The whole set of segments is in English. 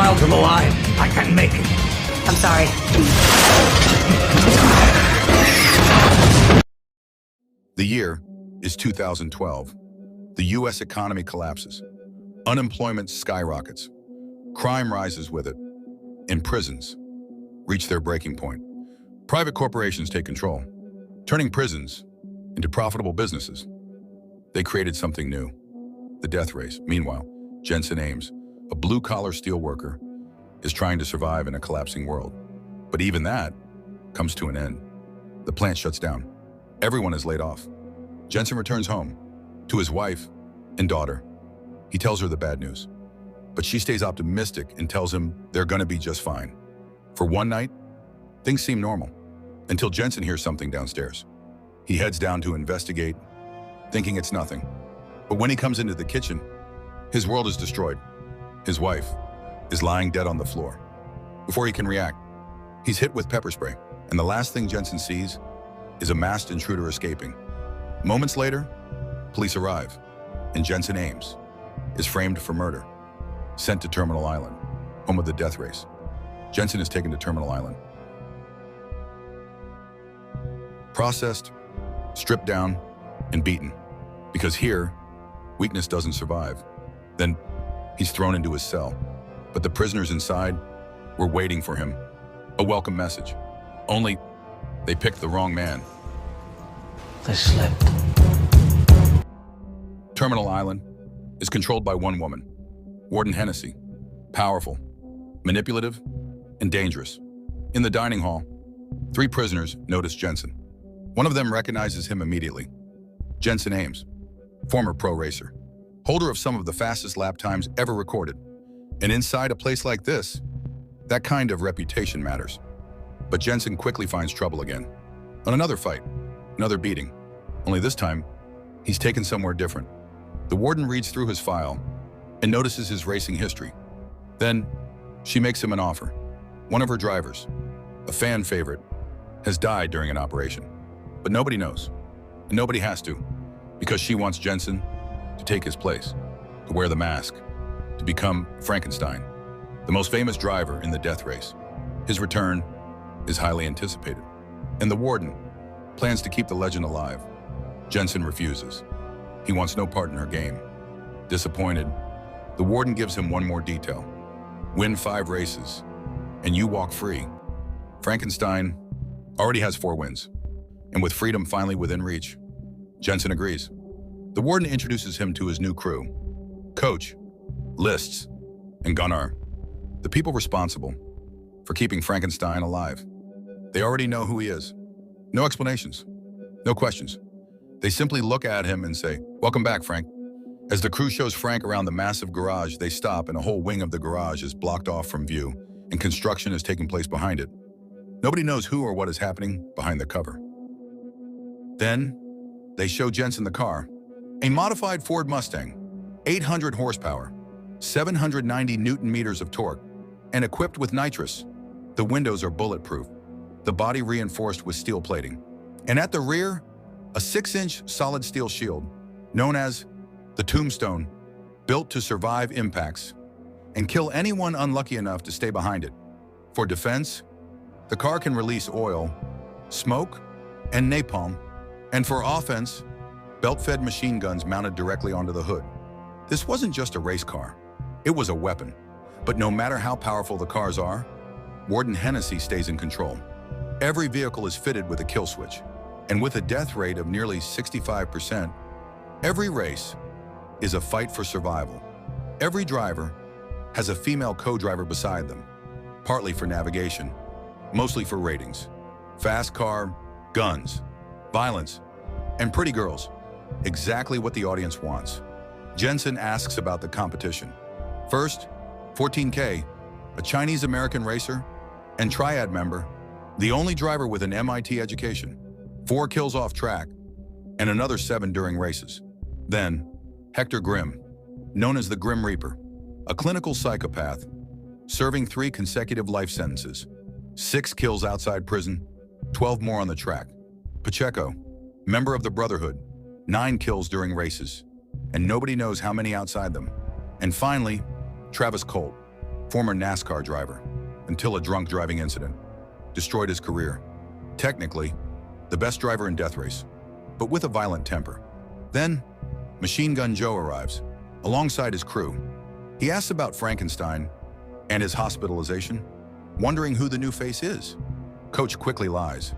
out of the line. I can make it. I'm sorry. The year is 2012. The U.S. economy collapses. Unemployment skyrockets. Crime rises with it. And prisons reach their breaking point. Private corporations take control, turning prisons into profitable businesses. They created something new, the death race. Meanwhile, Jensen Ames, a blue-collar steelworker, is trying to survive in a collapsing world. But even that comes to an end. The plant shuts down. Everyone is laid off. Jensen returns home to his wife and daughter. He tells her the bad news, but she stays optimistic and tells him they're gonna be just fine. For one night, things seem normal, until Jensen hears something downstairs. He heads down to investigate, thinking it's nothing. But when he comes into the kitchen, his world is destroyed. His wife is lying dead on the floor. Before he can react, he's hit with pepper spray, and the last thing Jensen sees is a masked intruder escaping. Moments later, police arrive, and Jensen Ames is framed for murder, sent to Terminal Island, home of the death race. Jensen is taken to Terminal Island. Processed, stripped down, and beaten. Because here, weakness doesn't survive. Then he's thrown into his cell. But the prisoners inside were waiting for him. A welcome message. Only they picked the wrong man. They slipped. Terminal Island is controlled by one woman, Warden Hennessy. Powerful, manipulative, and dangerous. In the dining hall, 3 prisoners notice Jensen. One of them recognizes him immediately. Jensen Ames, former pro racer, holder of some of the fastest lap times ever recorded. And inside a place like this, that kind of reputation matters. But Jensen quickly finds trouble again. On another fight, another beating. Only this time, he's taken somewhere different. The warden reads through his file and notices his racing history. Then, she makes him an offer. One of her drivers, a fan favorite, has died during an operation. But nobody knows, and nobody has to, because she wants Jensen to take his place, to wear the mask, to become Frankenstein, the most famous driver in the death race. His return is highly anticipated, and the warden plans to keep the legend alive. Jensen refuses. He wants no part in her game. Disappointed, the warden gives him one more detail. Win 5 races, and you walk free. Frankenstein already has 4 wins, and with freedom finally within reach, Jensen agrees. The warden introduces him to his new crew, Coach, Lists, and Gunnar, the people responsible for keeping Frankenstein alive. They already know who he is. No explanations, no questions. They simply look at him and say, "Welcome back, Frank." As the crew shows Frank around the massive garage, they stop and a whole wing of the garage is blocked off from view, and construction is taking place behind it. Nobody knows who or what is happening behind the cover. Then, they show Jensen the car, a modified Ford Mustang, 800 horsepower, 790 Newton meters of torque, and equipped with nitrous. The windows are bulletproof, the body reinforced with steel plating. And at the rear, a 6-inch solid steel shield, known as the Tombstone, built to survive impacts and kill anyone unlucky enough to stay behind it. For defense, the car can release oil, smoke, and napalm. And for offense, belt-fed machine guns mounted directly onto the hood. This wasn't just a race car, it was a weapon. But no matter how powerful the cars are, Warden Hennessy stays in control. Every vehicle is fitted with a kill switch, and with a death rate of nearly 65%, every race is a fight for survival. Every driver has a female co-driver beside them, partly for navigation, mostly for ratings. Fast car, guns, violence, and pretty girls. Exactly what the audience wants. Jensen asks about the competition. First, 14K, a Chinese-American racer and triad member, the only driver with an MIT education, 4 kills off track, and another 7 during races. Then, Hector Grimm, known as the Grim Reaper, a clinical psychopath, serving 3 consecutive life sentences, 6 kills outside prison, 12 more on the track. Pacheco, member of the Brotherhood, 9 kills during races, and nobody knows how many outside them. And finally, Travis Colt, former NASCAR driver, until a drunk driving incident destroyed his career. Technically, the best driver in Death Race, but with a violent temper. Then, Machine Gun Joe arrives, alongside his crew. He asks about Frankenstein and his hospitalization, wondering who the new face is. Coach quickly lies,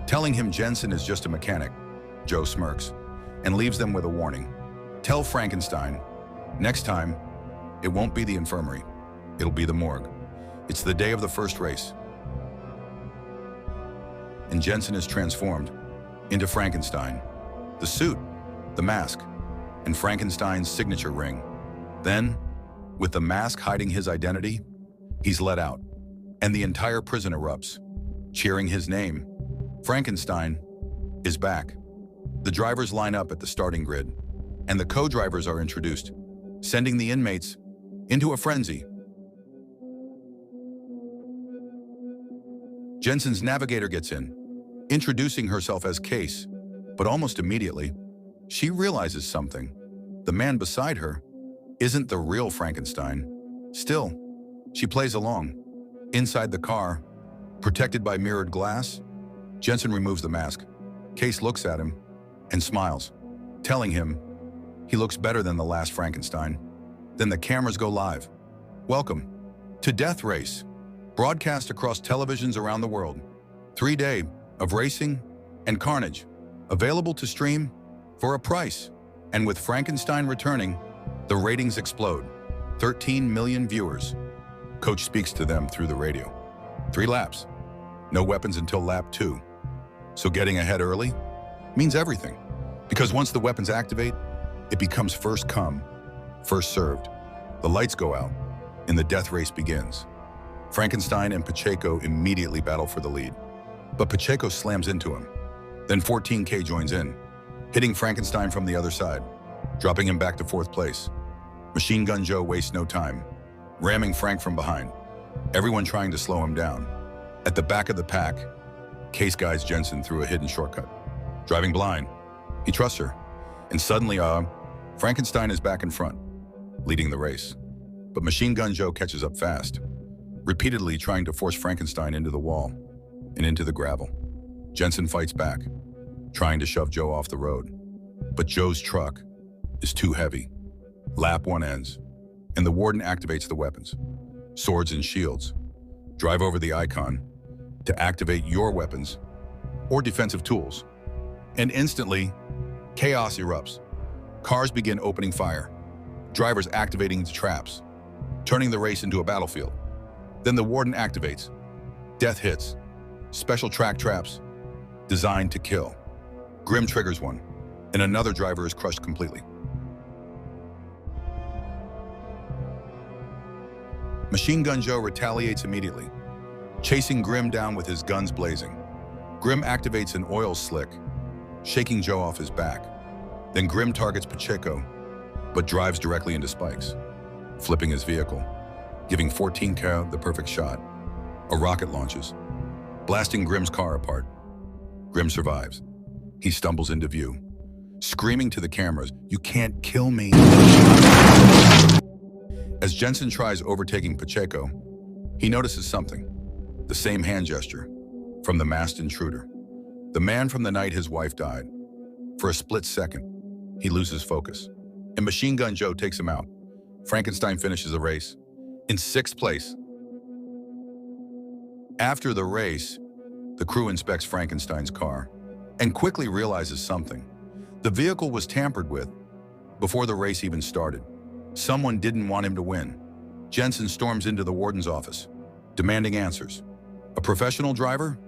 telling him Jensen is just a mechanic. Joe smirks and leaves them with a warning. Tell Frankenstein, next time, it won't be the infirmary, it'll be the morgue. It's the day of the first race. And Jensen is transformed into Frankenstein. The suit, the mask, and Frankenstein's signature ring. Then, with the mask hiding his identity, he's let out, and the entire prison erupts, cheering his name. Frankenstein is back. The drivers line up at the starting grid, and the co-drivers are introduced, sending the inmates into a frenzy. Jensen's navigator gets in, introducing herself as Case, but almost immediately, she realizes something. The man beside her isn't the real Frankenstein. Still, she plays along. Inside the car, protected by mirrored glass, Jensen removes the mask. Case looks at him and smiles, telling him he looks better than the last Frankenstein. Then the cameras go live. Welcome to Death Race, broadcast across televisions around the world. 3 days of racing and carnage, available to stream for a price. And with Frankenstein returning, the ratings explode. 13 million viewers. Coach speaks to them through the radio. 3 laps. No weapons until lap 2. So getting ahead early means everything. Because once the weapons activate, it becomes first come, first served. The lights go out, and the death race begins. Frankenstein and Pacheco immediately battle for the lead, but Pacheco slams into him. Then 14K joins in, hitting Frankenstein from the other side, dropping him back to 4th place. Machine Gun Joe wastes no time, ramming Frank from behind, everyone trying to slow him down. At the back of the pack, Case guides Jensen through a hidden shortcut. Driving blind, he trusts her, and suddenly, Frankenstein is back in front, leading the race. But Machine Gun Joe catches up fast, repeatedly trying to force Frankenstein into the wall and into the gravel. Jensen fights back, trying to shove Joe off the road. But Joe's truck is too heavy. Lap 1 ends, and the warden activates the weapons, swords and shields. Drive over the icon to activate your weapons or defensive tools. And instantly, chaos erupts. Cars begin opening fire, drivers activating the traps, turning the race into a battlefield. Then the warden activates. Death hits, special track traps, designed to kill. Grim triggers one, and another driver is crushed completely. Machine Gun Joe retaliates immediately, chasing Grim down with his guns blazing. Grim activates an oil slick, shaking Joe off his back. Then Grim targets Pacheco, but drives directly into spikes, flipping his vehicle, giving 14K the perfect shot. A rocket launches, blasting Grim's car apart. Grim survives. He stumbles into view, screaming to the cameras, "You can't kill me!" As Jensen tries overtaking Pacheco, he notices something. The same hand gesture from the masked intruder. The man from the night his wife died. For a split second, he loses focus, and Machine Gun Joe takes him out. Frankenstein finishes the race in 6th place. After the race, the crew inspects Frankenstein's car and quickly realizes something. The vehicle was tampered with before the race even started. Someone didn't want him to win. Jensen storms into the warden's office, demanding answers. A professional driver,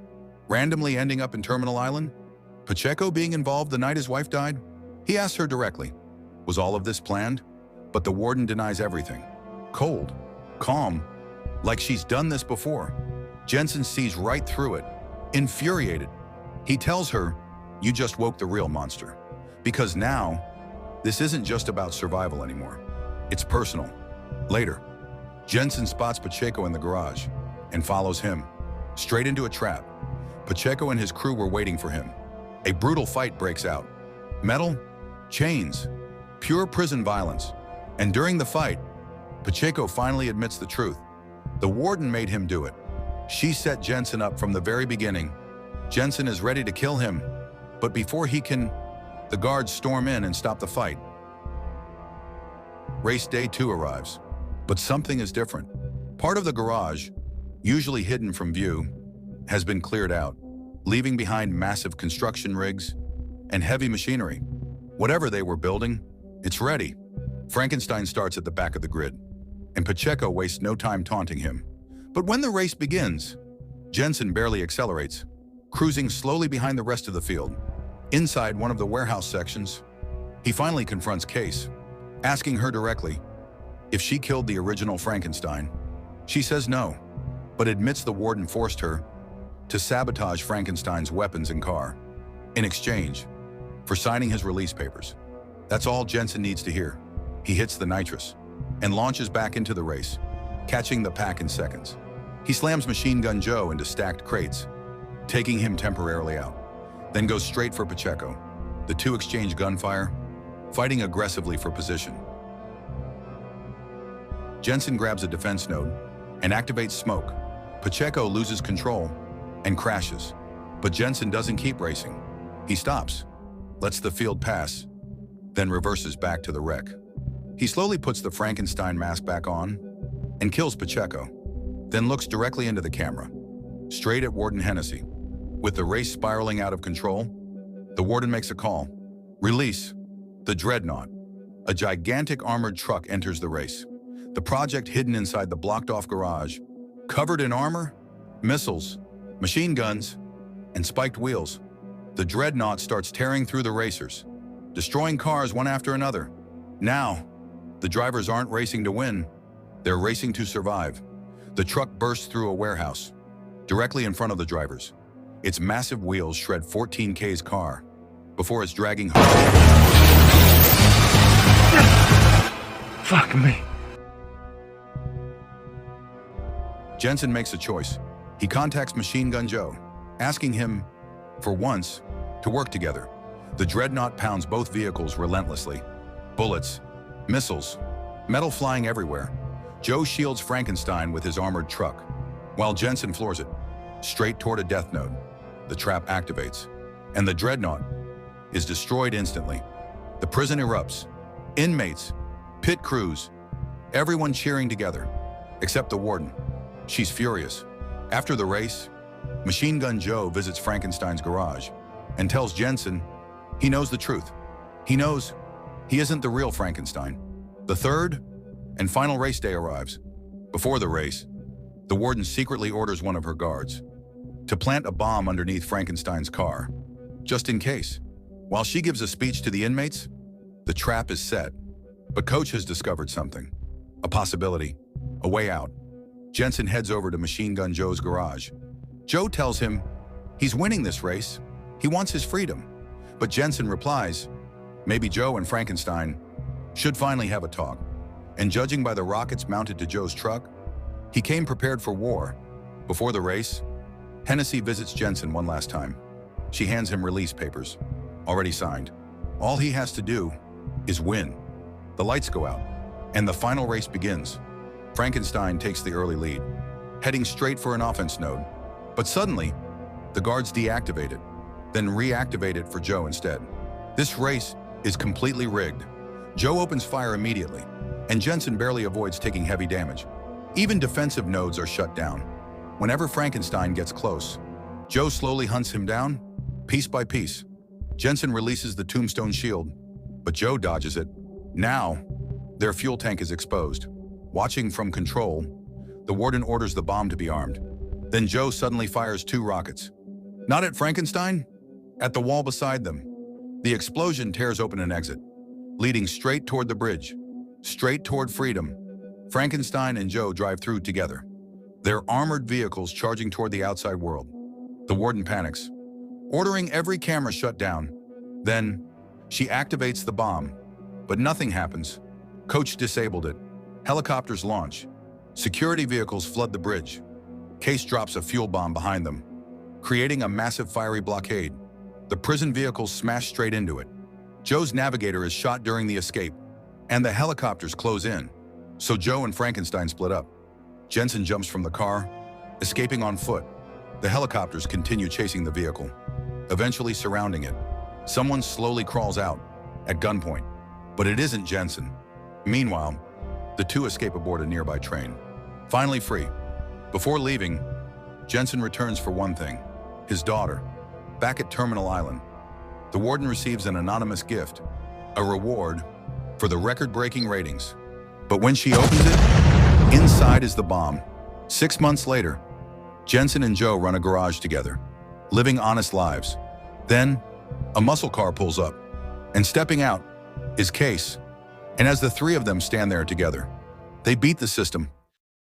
randomly ending up in Terminal Island? Pacheco being involved the night his wife died? He asks her directly, was all of this planned? But the warden denies everything. Cold, calm, like she's done this before. Jensen sees right through it, infuriated. He tells her, "You just woke the real monster." Because now, this isn't just about survival anymore. It's personal. Later, Jensen spots Pacheco in the garage and follows him, straight into a trap. Pacheco and his crew were waiting for him. A brutal fight breaks out. Metal, chains, pure prison violence. And during the fight, Pacheco finally admits the truth. The warden made him do it. She set Jensen up from the very beginning. Jensen is ready to kill him, but before he can, the guards storm in and stop the fight. Race day 2 arrives, but something is different. Part of the garage, usually hidden from view, has been cleared out, leaving behind massive construction rigs and heavy machinery. Whatever they were building, it's ready. Frankenstein starts at the back of the grid, and Pacheco wastes no time taunting him. But when the race begins, Jensen barely accelerates, cruising slowly behind the rest of the field. Inside one of the warehouse sections, he finally confronts Case, asking her directly if she killed the original Frankenstein. She says no, but admits the warden forced her to sabotage Frankenstein's weapons and car in exchange for signing his release papers. That's all Jensen needs to hear. He hits the nitrous and launches back into the race, catching the pack in seconds. He slams Machine Gun Joe into stacked crates, taking him temporarily out, then goes straight for Pacheco. The two exchange gunfire, fighting aggressively for position. Jensen grabs a defense node and activates smoke. Pacheco loses control and crashes, but Jensen doesn't keep racing. He stops, lets the field pass, then reverses back to the wreck. He slowly puts the Frankenstein mask back on and kills Pacheco, then looks directly into the camera, straight at Warden Hennessy. With the race spiraling out of control, the warden makes a call. Release the Dreadnought. A gigantic armored truck enters the race. The project hidden inside the blocked-off garage, covered in armor, missiles, machine guns, and spiked wheels. The Dreadnought starts tearing through the racers, destroying cars one after another. Now, the drivers aren't racing to win, they're racing to survive. The truck bursts through a warehouse, directly in front of the drivers. Its massive wheels shred 14K's car before it's dragging home. Fuck me. Jensen makes a choice. He contacts Machine Gun Joe, asking him, for once, to work together. The Dreadnought pounds both vehicles relentlessly. Bullets, missiles, metal flying everywhere. Joe shields Frankenstein with his armored truck, while Jensen floors it, straight toward a death node. The trap activates, and the Dreadnought is destroyed instantly. The prison erupts. Inmates, pit crews, everyone cheering together, except the warden. She's furious. After the race, Machine Gun Joe visits Frankenstein's garage and tells Jensen he knows the truth. He knows he isn't the real Frankenstein. The third and final race day arrives. Before the race, the warden secretly orders one of her guards to plant a bomb underneath Frankenstein's car, just in case. While she gives a speech to the inmates, the trap is set. But Coach has discovered something, a possibility, a way out. Jensen heads over to Machine Gun Joe's garage. Joe tells him he's winning this race. He wants his freedom. But Jensen replies, maybe Joe and Frankenstein should finally have a talk. And judging by the rockets mounted to Joe's truck, he came prepared for war. Before the race, Hennessy visits Jensen one last time. She hands him release papers, already signed. All he has to do is win. The lights go out, and the final race begins. Frankenstein takes the early lead, heading straight for an offense node. But suddenly, the guards deactivate it, then reactivate it for Joe instead. This race is completely rigged. Joe opens fire immediately, and Jensen barely avoids taking heavy damage. Even defensive nodes are shut down. Whenever Frankenstein gets close, Joe slowly hunts him down, piece by piece. Jensen releases the tombstone shield, but Joe dodges it. Now, their fuel tank is exposed. Watching from control, the warden orders the bomb to be armed. Then Joe suddenly fires 2 rockets. Not at Frankenstein, at the wall beside them. The explosion tears open an exit, leading straight toward the bridge, straight toward freedom. Frankenstein and Joe drive through together, their armored vehicles charging toward the outside world. The warden panics, ordering every camera shut down. Then, she activates the bomb, but nothing happens. Coach disabled it. Helicopters launch. Security vehicles flood the bridge. Case drops a fuel bomb behind them, creating a massive fiery blockade. The prison vehicles smash straight into it. Joe's navigator is shot during the escape, and the helicopters close in, so Joe and Frankenstein split up. Jensen jumps from the car, escaping on foot. The helicopters continue chasing the vehicle, eventually surrounding it. Someone slowly crawls out, at gunpoint, but it isn't Jensen. Meanwhile, the two escape aboard a nearby train. Finally free. Before leaving, Jensen returns for one thing, his daughter. Back at Terminal Island, the warden receives an anonymous gift, a reward for the record-breaking ratings. But when she opens it, inside is the bomb. 6 months later, Jensen and Joe run a garage together, living honest lives. Then, a muscle car pulls up, and stepping out is Case. And as the three of them stand there together, they beat the system